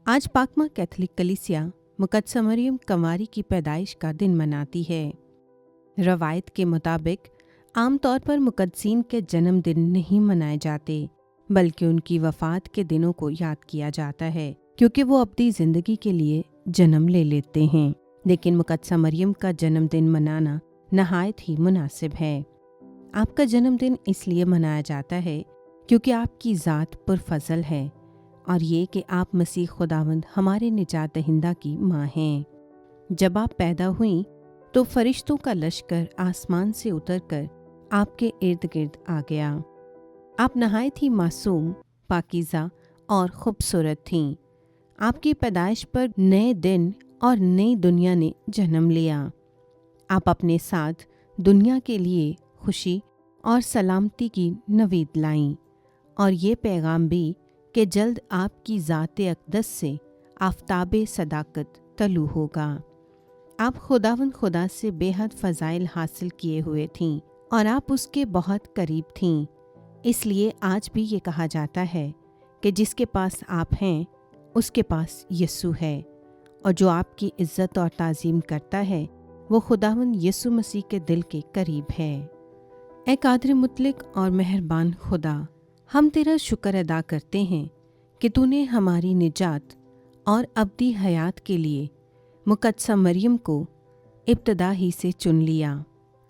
آج پاکماں کیتھولک کلیسیا مقدسہ مریم کنواری کی پیدائش کا دن مناتی ہے۔ روایت کے مطابق عام طور پر مقدسین کے جنم دن نہیں منائے جاتے، بلکہ ان کی وفات کے دنوں کو یاد کیا جاتا ہے، کیونکہ وہ ابدی زندگی کے لیے جنم لے لیتے ہیں۔ لیکن مقدسہ مریم کا جنم دن منانا نہایت ہی مناسب ہے۔ آپ کا جنم دن اس لیے منایا جاتا ہے کیونکہ آپ کی ذات پرفضل ہے، اور یہ کہ آپ مسیح خداوند ہمارے نجات دہندہ کی ماں ہیں۔ جب آپ پیدا ہوئیں تو فرشتوں کا لشکر آسمان سے اتر کر آپ کے ارد گرد آ گیا۔ آپ نہایت ہی معصوم، پاکیزہ اور خوبصورت تھیں۔ آپ کی پیدائش پر نئے دن اور نئی دنیا نے جنم لیا۔ آپ اپنے ساتھ دنیا کے لیے خوشی اور سلامتی کی نوید لائیں، اور یہ پیغام بھی کہ جلد آپ کی ذات اقدس سے آفتاب صداقت طلوع ہوگا۔ آپ خداوند خدا سے بے حد فضائل حاصل کیے ہوئے تھیں، اور آپ اس کے بہت قریب تھیں۔ اس لیے آج بھی یہ کہا جاتا ہے کہ جس کے پاس آپ ہیں اس کے پاس یسوع ہے، اور جو آپ کی عزت اور تعظیم کرتا ہے وہ خداوند یسوع مسیح کے دل کے قریب ہے۔ اے قادر مطلق اور مہربان خدا، ہم تیرا شکر ادا کرتے ہیں کہ تو نے ہماری نجات اور ابدی حیات کے لیے مقدسہ مریم کو ابتدا ہی سے چن لیا،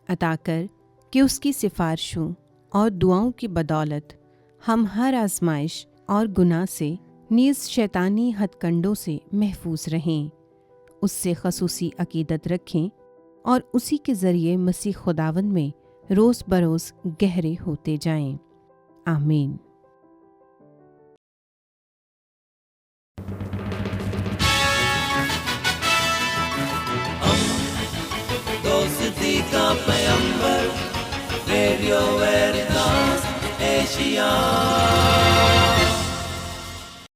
عطا کر کہ اس کی سفارشوں اور دعاؤں کی بدولت ہم ہر آزمائش اور گناہ سے نیز شیطانی ہتھ کنڈوں سے محفوظ رہیں، اس سے خصوصی عقیدت رکھیں اور اسی کے ذریعے مسیح خداوند میں روز بروز گہرے ہوتے جائیں۔ آمین۔ دوستی کا پیمبر، ریڈیو ویریتاس ایشیا۔